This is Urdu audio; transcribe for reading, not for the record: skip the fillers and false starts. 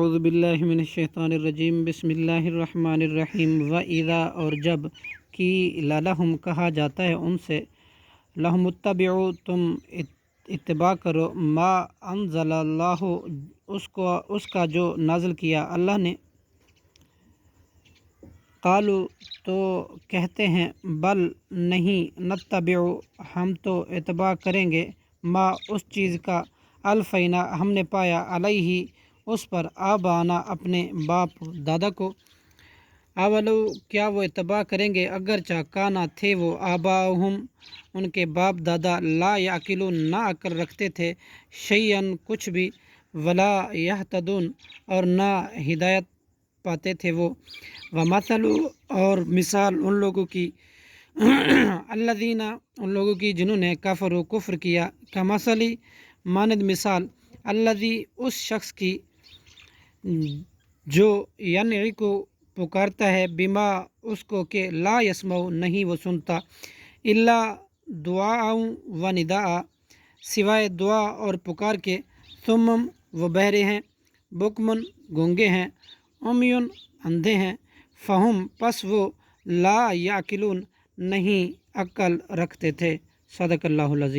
اعوذ باللہ من الشیطان الرجیم بسم اللہ الرحمن الرحیم وَإِذَا اور جب قیل لَهُمْ کہا جاتا ہے ان سے لَهُمُ اتَّبِعُوا تم اتباع کرو ما انزل اللہ اس کا جو نازل کیا اللہ نے قالوا تو کہتے ہیں بل نہیں نتبع ہم تو اتباع کریں گے ما اس چیز کا الفینا ہم نے پایا علیہ اس پر آبانا اپنے باپ دادا کو اولو کیا وہ اتباع کریں گے اگرچہ کانا تھے وہ آباؤہم ان کے باپ دادا لا یعقلون نہ عقل رکھتے تھے شیئن کچھ بھی ولا یہتدون اور نہ ہدایت پاتے تھے وہ ومثل اور مثال ان لوگوں کی الذین ان لوگوں کی جنہوں نے کفر کفر کیا کمثلی مانند مثال الذی اس شخص کی جو ینعی کو پکارتا ہے بما اس کو کہ لا یسمع نہیں وہ سنتا الا دعاء و نداء سوائے دعا اور پکار کے ثمم وہ بہرے ہیں بکمن گونگے ہیں عمیون اندھے ہیں فہم پس وہ لا یعقلون نہیں عقل رکھتے تھے صدق اللہ العظیم۔